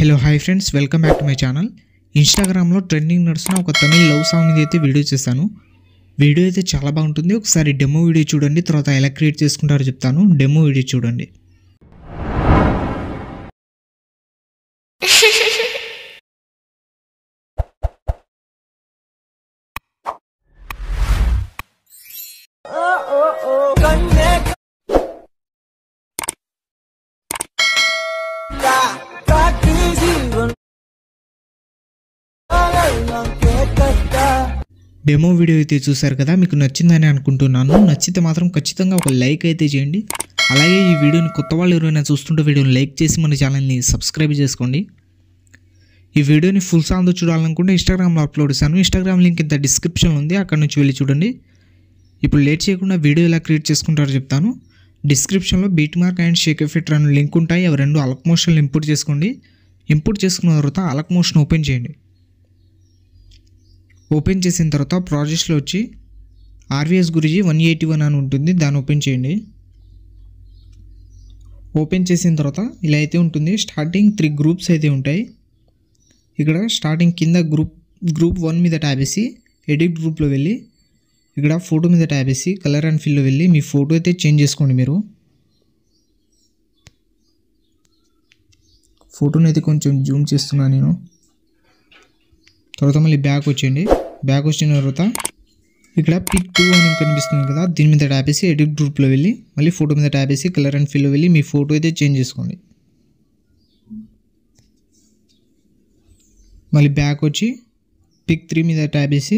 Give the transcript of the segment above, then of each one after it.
Hello hi friends, welcome back to my channel. ఇన్స్టాగ్రామ్లో trending నడుస్తున్న ఒక తమిళ్ లవ్ సాంగ్ మీద అయితే వీడియో చేశాను. వీడియో అయితే చాలా బాగుంటుంది. ఒకసారి డెమో వీడియో చూడండి, తర్వాత ఎలా క్రియేట్ చేసుకుంటారో చెప్తాను. డెమో వీడియో చూడండి. డెమో వీడియో అయితే చూసారు కదా, మీకు నచ్చిందని అనుకుంటున్నాను. నచ్చితే మాత్రం ఖచ్చితంగా ఒక లైక్ అయితే చేయండి. అలాగే ఈ వీడియోని కొత్త వాళ్ళు ఎవరైనా చూస్తుంటే వీడియోని లైక్ చేసి మన ఛానల్ని సబ్స్క్రైబ్ చేసుకోండి. ఈ వీడియోని ఫుల్ సాంగ్తో చూడాలనుకుంటే ఇన్స్టాగ్రామ్లో అప్లోడ్ చేశాను. ఇన్స్టాగ్రామ్ లింక్ ఇంత డిస్క్రిప్షన్లో ఉంది, అక్కడ నుంచి వెళ్ళి చూడండి. ఇప్పుడు లేట్ చేయకుండా వీడియో ఎలా క్రియేట్ చేసుకుంటారో చెప్తాను. డిస్క్రిప్షన్లో beat mark and Sheikh effect అనే లింక్ ఉంటాయి. అవి రెండు అలక్ మోషన్లు ఇంపోర్ట్ చేసుకోండి. ఇంపోర్ట్ చేసుకున్న తర్వాత అలక్ మోషన్ ఓపెన్ చేయండి. ఓపెన్ చేసిన తర్వాత ప్రాజెక్ట్స్లో వచ్చి ఆర్వీఎస్ గురించి 181 అని ఉంటుంది, దాన్ని ఓపెన్ చేయండి. ఓపెన్ చేసిన తర్వాత ఇలా అయితే ఉంటుంది. స్టార్టింగ్ 3 గ్రూప్స్ అయితే ఉంటాయి. ఇక్కడ స్టార్టింగ్ కింద గ్రూప్ 1 మీద ట్యాబ్ వేసి ఎడిట్ గ్రూప్లో వెళ్ళి ఇక్కడ ఫోటో మీద ట్యాబ్ వేసి కలర్ అండ్ ఫిల్లో వెళ్ళి మీ ఫోటో అయితే చేంజ్ చేసుకోండి. మీరు ఫోటోని అయితే కొంచెం జూమ్ చేస్తున్నాను నేను. తర్వాత మళ్ళీ బ్యాక్ వచ్చేయండి. బ్యాక్ వచ్చిన తర్వాత ఇక్కడ పిక్ 2 అని కనిపిస్తుంది కదా, దీని మీద ట్యాప్ వేసి ఎడిట్ గ్రూప్లో వెళ్ళి మళ్ళీ ఫోటో మీద ట్యాప్ వేసి కలర్ అండ్ ఫిల్లో వెళ్ళి మీ ఫోటో అయితే చేంజ్ చేసుకోండి. మళ్ళీ బ్యాక్ వచ్చి పిక్ 3 మీద ట్యాప్ వేసి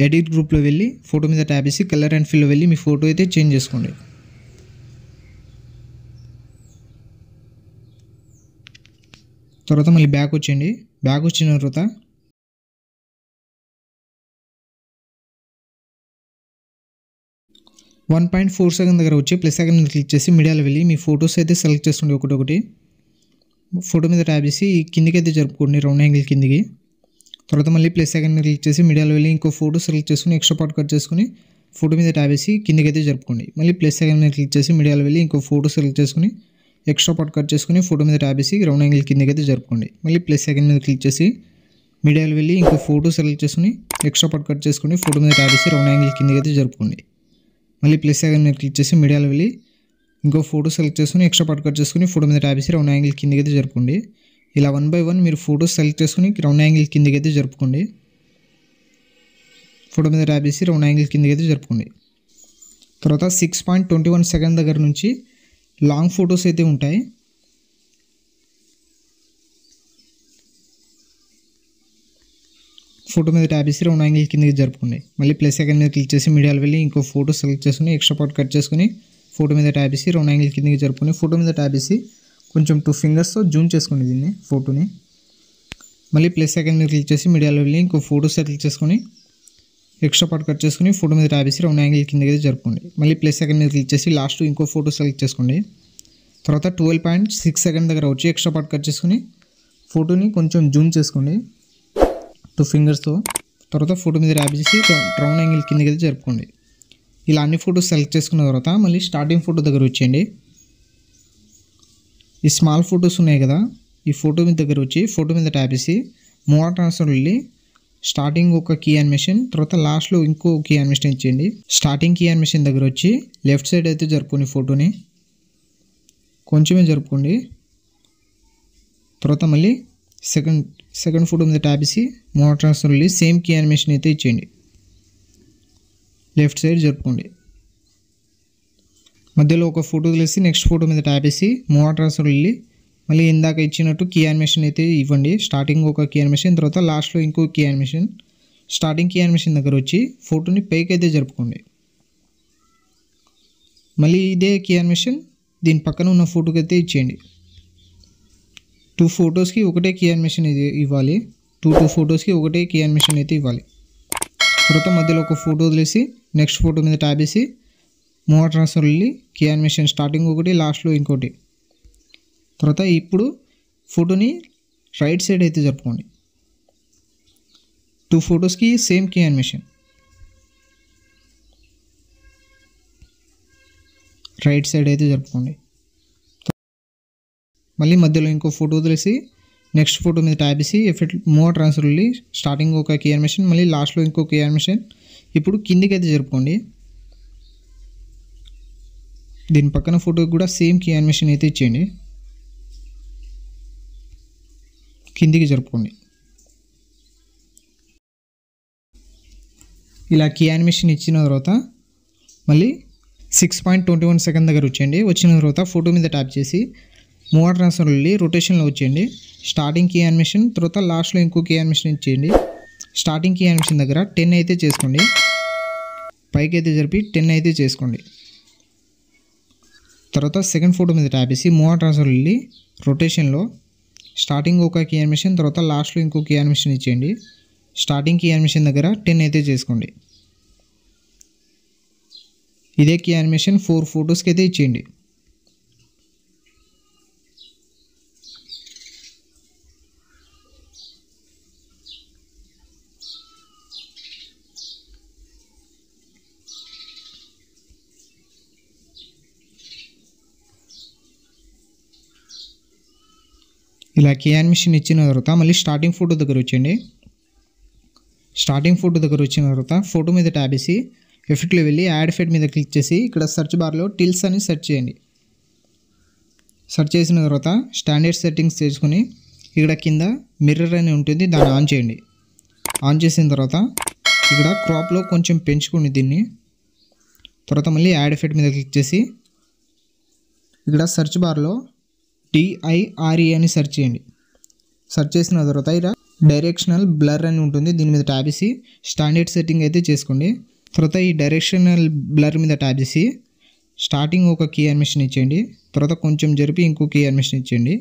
ఎడిట్ గ్రూప్లో వెళ్ళి ఫోటో మీద ట్యాప్ వేసి కలర్ అండ్ ఫిల్లో వెళ్ళి మీ ఫోటో అయితే చేంజ్ చేసుకోండి. తర్వాత మళ్ళీ బ్యాక్ వచ్చేయండి. బ్యాక్ వచ్చిన తర్వాత 1.4 సెకండ్ దగ్గర వచ్చి ప్లస్ సెకండ్ మీద క్లిక్ చేసి మీడియాలో వెళ్ళి మీ ఫొటోస్ అయితే సెలెక్ట్ చేసుకోండి. ఒకటి ఫోటో మీద ట్యాప్ చేసి కిందికి అయితే జరుపుకోండి, రౌండ్ యాంగిల్ కిందికి. తర్వాత మళ్ళీ ప్లస్ సెకండ్ మీద క్లిక్ చేసి మీడియాలో వెళ్ళి ఇంకో ఫోటో సెలెక్ట్ చేసుకుని ఎక్స్ట్రా పార్ట్ కట్ చేసుకుని ఫోటో మీద ట్యాప్ వేసి కిందికి అయితే జరుపుకోండి. మళ్ళీ ప్లస్ సెకండ్ మీద క్లిక్ చేసి మీడియాలో వెళ్ళి ఇంకో ఫోటో సెలెక్ట్ చేసుకుని ఎక్స్ట్రా పార్ట్ కట్ చేసుకుని ఫోటో మీద ట్యాప్ వేసి రౌండ్ యాంగిల్ కిందికి అయితే జరుపుకోండి. మళ్ళీ ప్లస్ సెకండ్ మీద క్లిక్ చేసి మీడియాలో వెళ్ళి ఇంకో ఫోటో సెలెక్ట్ చేసుకుని ఎక్స్ట్రా పార్ట్ కట్ చేసుకుని ఫోటో మీద ట్యాప్ వేసి రౌండ్ యాంగిల్ కిందికి అయితే జరుపుకోండి. మళ్ళీ ప్లస్ సెకండ్ మీద క్లిక్ చేసి మీడియాలో వెళ్ళి ఇంకో ఫోటో సెలెక్ట్ చేసుకుని ఎక్స్ట్రా పార్ట్ కట్ చేసుకుని ఫోటో మీద ట్యాప్ చేసి రౌండ్ యాంగిల్ కిందికి అయితే జరుపుకోండి. ఇలా 1 by 1 మీరు ఫోటోస్ సెలెక్ట్ చేసుకుని రౌండ్ యాంగిల్ కిందికి అయితే జరుపుకోండి. ఫోటో మీద ట్యాప్ చేసి రౌండ్ యాంగిల్ కిందికి అయితే జరుపుకోండి. తర్వాత 6.21 సెకండ్ దగ్గర నుంచి లాంగ్ ఫొటోస్ అయితే ఉంటాయి. ఫోటో మీద ట్యాప్ చేసి రౌండ్ యాంగిల్ కిందకి జరుపుకోండి. మళ్ళీ ప్లస్ సెకండ్ మీద క్లిక్ చేసి మీడియాలో వెళ్ళి ఇంకో ఫోటో సెలెక్ట్ చేసుకుని ఎక్స్ట్రా పార్ట్ కట్ చేసుకుని ఫోటో మీద ట్యాప్ చేసి రౌండ్ యాంగిల్ కిందకి జరుపుకొని ఫోటో మీద ట్యాప్ చేసి కొంచెం 2 ఫింగర్స్తో జూమ్ చేసుకోండి దీన్ని ఫోటోని. మళ్ళీ ప్లస్ సెకండ్ మీద క్లిక్ చేసి మీడియాలో వెళ్ళి ఇంకో ఫోటో సెలెక్ట్ చేసుకుని ఎక్స్ట్రా పార్ట్ కట్ చేసుకుని ఫోటో మీద ట్యాప్ చేసి రౌండ్ యాంగిల్ కిందకి అయితే జరుపుకోండి. మళ్ళీ ప్లస్ సెకండ్ మీద క్లిక్ చేసి లాస్ట్ ఇంకో ఫోటో సెలెక్ట్ చేసుకోండి. తర్వాత 12.6 సెకండ్ దగ్గర వచ్చి ఎక్స్ట్రా పార్ట్ కట్ చేసుకుని ఫోటోని కొంచెం జూమ్ చేసుకోండి 2 ఫింగర్స్తో. తర్వాత ఫోటో మీద ట్యాప్ చేసి రౌండ్ యాంగిల్ కిందకి అయితే జరుపుకోండి. ఇలా అన్ని ఫోటోస్ సెలెక్ట్ చేసుకున్న తర్వాత మళ్ళీ స్టార్టింగ్ ఫోటో దగ్గర వచ్చేయండి. ఈ స్మాల్ ఫొటోస్ ఉన్నాయి కదా, ఈ ఫోటో మీద దగ్గర వచ్చి ఫోటో మీద ట్యాప్ చేసి మూవ్ ట్రాన్స్ఫర్ వెళ్ళి స్టార్టింగ్ ఒక కీ యానిమేషన్, తర్వాత లాస్ట్లో ఇంకో కీ యానిమేషన్ ఇచ్చేయండి. స్టార్టింగ్ కీ యానిమేషన్ దగ్గర వచ్చి లెఫ్ట్ సైడ్ అయితే జరుపుకోండి, ఫోటోని కొంచెమే జరుపుకోండి. తర్వాత మళ్ళీ సెకండ్ ఫోటో మీద ట్యాప్ చేసి మూవ్ ట్రాన్స్ఫర్ వెళ్ళి సేమ్ కీ యానిమేషన్ అయితే ఇచ్చేయండి, లెఫ్ట్ సైడ్ జరుపుకోండి. మధ్యలో ఒక ఫోటో వదిలేసి నెక్స్ట్ ఫోటో మీద ట్యాప్ చేసి మూవ్ ట్రాన్స్ఫర్ వెళ్ళి మళ్ళీ ఇందాక ఇచ్చినట్టు కీ యానిమేషన్ అయితే ఇవ్వండి. స్టార్టింగ్ ఒక కీ యానిమేషన్, తర్వాత లాస్ట్లో ఇంకో key animation. Starting key animation దగ్గర వచ్చి ఫోటోని పైకి అయితే జరుపుకోండి. మళ్ళీ ఇదే కీ యానిమేషన్ దీని పక్కన ఉన్న ఫోటోకి అయితే ఇచ్చేయండి. 2 ఫొటోస్కి ఒకటే కీ యానిమేషన్ ఇది ఇవ్వాలి. 2 ఫొటోస్కి ఒకటే కీ యానిమేషన్ అయితే ఇవ్వాలి. తర్వాత మధ్యలో ఒక ఫోటో వదిలేసి నెక్స్ట్ ఫోటో మీద ట్యాప్ చేసి మూవ్ ట్రాన్స్ఫర్ వెళ్ళి కీ యానిమేషన్ స్టార్టింగ్ ఒకటి లాస్ట్లో ఇంకోటి. తర్వాత ఇప్పుడు ఫోటోని రైట్ సైడ్ అయితే జరుపుకోండి. 2 ఫొటోస్కి same key animation, right side అయితే జరుపుకోండి. మళ్ళీ మధ్యలో ఇంకో ఫోటో వదిలేసి నెక్స్ట్ ఫోటో మీద ట్యాబ్ చేసి ఎఫెక్ట్ మూవ్ ట్రాన్స్ఫర్ వెళ్ళి స్టార్టింగ్ ఒక కీ యానిమేషన్, మళ్ళీ లాస్ట్లో ఇంకో కీ యానిమేషన్. ఇప్పుడు కిందికి అయితే జరుపుకోండి. దీని పక్కన ఫోటోకి కూడా సేమ్ కీ యానిమేషన్ అయితే ఇచ్చేయండి. కిందికి జరుపుకోండి. ఇలా కీ యానిమేషన్ ఇచ్చిన తర్వాత మళ్ళీ 6.21 సెకండ్ దగ్గర వచ్చేయండి. వచ్చిన తర్వాత ఫోటో మీద ట్యాప్ చేసి మూవ్ ట్రాన్స్ఫర్ వెళ్ళి రొటేషన్లో వచ్చేయండి. స్టార్టింగ్ కీ యానిమేషన్, తర్వాత లాస్ట్లో ఇంకో కీ యానిమేషన్ ఇచ్చేయండి. స్టార్టింగ్ కీ యానిమేషన్ దగ్గర 10 అయితే చేసుకోండి. పైకి అయితే జరిపి 10 అయితే చేసుకోండి. తర్వాత సెకండ్ ఫోటో మీద ట్యాప్ చేసి మూవ్ ట్రాన్స్ఫర్ వెళ్ళి రొటేషన్లో స్టార్టింగ్ ఒక కీ యానిమేషన్, తర్వాత లాస్ట్లో ఇంకో కీ యానిమేషన్ ఇచ్చేయండి. స్టార్టింగ్ కీ యానిమేషన్ దగ్గర 10 అయితే చేసుకోండి. ఇదే కీ యానిమేషన్ 4 ఫొటోస్కి అయితే ఇచ్చేయండి. ఇలా కీ యానిమేషన్ ఇచ్చిన తర్వాత మళ్ళీ స్టార్టింగ్ ఫోటో దగ్గర వచ్చేయండి. స్టార్టింగ్ ఫోటో దగ్గర వచ్చిన తర్వాత ఫోటో మీద ట్యాబ్ చేసి ఎఫెక్ట్లో వెళ్ళి యాడ్ ఎఫెక్ట్ మీద క్లిక్ చేసి ఇక్కడ సెర్చ్ బార్లో టిల్స్ అని సెర్చ్ చేయండి. సెర్చ్ చేసిన తర్వాత స్టాండర్డ్ సెట్టింగ్స్ చేసుకుని ఇక్కడ కింద మిర్రర్ అని ఉంటుంది, దాన్ని ఆన్ చేయండి. ఆన్ చేసిన తర్వాత ఇక్కడ క్రాప్లో కొంచెం పెంచుకోండి దీన్ని. తర్వాత మళ్ళీ యాడ్ ఎఫెక్ట్ మీద క్లిక్ చేసి ఇక్కడ సెర్చ్ బార్లో DIRE అని సెర్చ్ చేయండి. సెర్చ్ చేసిన తర్వాత ఇక్కడ డైరెక్షనల్ బ్లర్ అని ఉంటుంది, దీని మీద ట్యాబ్ చేసి స్టాండర్డ్ సెట్టింగ్ అయితే చేసుకోండి. తర్వాత ఈ డైరెక్షనల్ బ్లర్ మీద ట్యాబ్ చేసి స్టార్టింగ్ ఒక కీ యానిమేషన్ ఇచ్చేయండి. తర్వాత కొంచెం జరిపి ఇంకో కీ యానిమేషన్ ఇచ్చేయండి.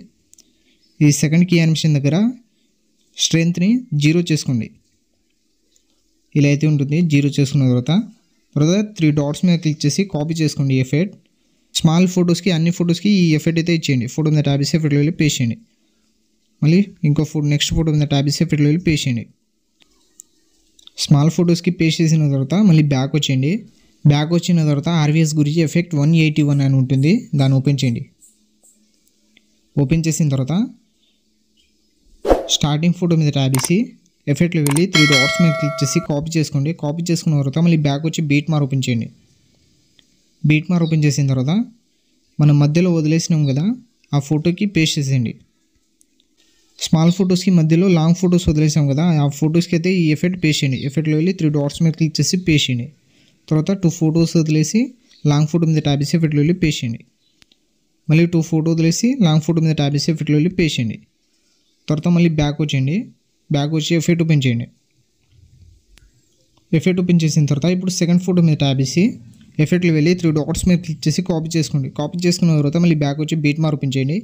ఈ సెకండ్ కీ యానిమేషన్ దగ్గర స్ట్రెంత్ని 0 చేసుకోండి. ఇలా అయితే ఉంటుంది. 0 చేసుకున్న తర్వాత 3 డాట్స్ మీద క్లిక్ చేసి కాపీ చేసుకోండి ఎఫెక్ట్. స్మాల్ ఫొటోస్కి అన్ని ఫొటోస్కి ఈ ఎఫెక్ట్ అయితే ఇచ్చేయండి. ఫోటో మీద ట్యాబ్ చేసి ఎఫెక్ట్లో వెళ్ళి పేస్ట్ చేయండి. మళ్ళీ ఇంకో నెక్స్ట్ ఫోటో మీద ట్యాబ్ చేసి ఎఫెక్ట్లో వెళ్ళి పేస్ట్ చేయండి. స్మాల్ ఫొటోస్కి పేస్ట్ చేసిన తర్వాత మళ్ళీ బ్యాక్ వచ్చేయండి. బ్యాక్ వచ్చిన తర్వాత RVS గురించి ఎఫెక్ట్ 181 అని ఉంటుంది, దాన్ని ఓపెన్ చేయండి. ఓపెన్ చేసిన తర్వాత స్టార్టింగ్ ఫోటో మీద ట్యాబ్ చేసి ఎఫెక్ట్లో వెళ్ళి 3 డాట్స్ మీద క్లిక్ చేసి కాపీ చేసుకోండి. కాపీ చేసుకున్న తర్వాత మళ్ళీ బ్యాక్ వచ్చి బీట్ మార్ ఓపెన్ చేయండి. బీట్ మార్ ఓపెన్ చేసిన తర్వాత మనం మధ్యలో వదిలేసినాం కదా, ఆ ఫోటోకి పేస్ట్ చేసేయండి. స్మాల్ ఫొటోస్కి మధ్యలో లాంగ్ ఫొటోస్ వదిలేసాం కదా, ఆ ఫొటోస్కి అయితే ఈ ఎఫెక్ట్ పేస్ట్ చేయండి. ఎఫెక్ట్లో వెళ్ళి 3 డాట్స్ మీద క్లిక్ చేసి పేస్ట్ చేయండి. తర్వాత 2 ఫొటోస్ వదిలేసి లాంగ్ ఫోటో మీద ట్యాబ్ చేసి ఎఫెక్ట్లో వెళ్ళి పేస్ట్ చేయండి. మళ్ళీ 2 ఫోటో వదిలేసి లాంగ్ ఫోటో మీద ట్యాబ్ చేసి ఎఫెక్ట్లో వెళ్ళి పేస్ట్ చేయండి. తర్వాత మళ్ళీ బ్యాక్ వచ్చేయండి. బ్యాక్ వచ్చి ఎఫెక్ట్ ఓపెన్ చేయండి. ఎఫెక్ట్ ఓపెన్ చేసిన తర్వాత ఇప్పుడు సెకండ్ ఫోటో మీద ట్యాబ్ చేసి ఎఫెక్ట్లో వెళ్ళి 3 డాట్స్ మీద క్లిక్ చేసి కాపీ చేసుకోండి. కాపీ చేసుకున్న తర్వాత మళ్ళీ బ్యాక్ వచ్చి బీట్ మార్ ఓపెన్ చేయండి.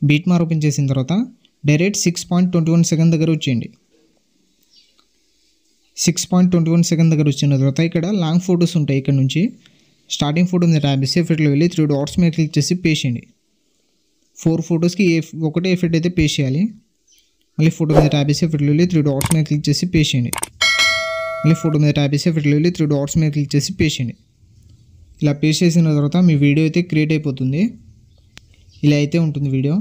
బీట్ మార్ ఓపెన్ చేసిన తర్వాత డైరెక్ట్ 6.21 సెకండ్ దగ్గర వచ్చేయండి. 6.21 సెకండ్ దగ్గర వచ్చిన తర్వాత ఇక్కడ లాంగ్ ఫొటోస్ ఉంటాయి. ఇక్కడ నుంచి స్టార్టింగ్ ఫోటో మీద ట్యాబ్ చేసి ఎఫెక్ట్లో వెళ్ళి 3 డాట్స్ మీద క్లిక్ చేసి పేస్ట్ చేయండి. 4 ఫొటోస్కి ఒకటే ఎఫెక్ట్ అయితే పేస్ట్ చేయాలి. మళ్ళీ ఫోటో మీద ట్యాబ్ చేసి ఎఫెక్ట్లో వెళ్ళి 3 డాట్స్ మీద క్లిక్ చేసి పేస్ట్ చేయండి. మళ్ళీ ఫోటో మీద ట్యాబ్ చేసి ఎఫెక్ట్లో వెళ్ళి 3 డాట్స్ మీద క్లిక్ చేసి పేస్ట్ చేయండి. ఇలా పేస్ట్ చేసిన తర్వాత మీ వీడియో అయితే క్రియేట్ అయిపోతుంది. ఇలా అయితే ఉంటుంది వీడియో.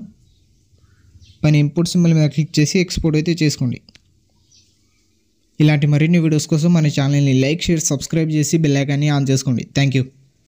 పైన ఇంపోర్ట్ సింబల్ మీద క్లిక్ చేసి ఎక్స్పోర్ట్ అయితే చేసుకోండి. ఇలాంటి మరిన్ని వీడియోస్ కోసం మన ఛానల్ని లైక్, షేర్, సబ్స్క్రైబ్ చేసి బెల్ ఐకాన్ని ఆన్ చేసుకోండి. Thank you.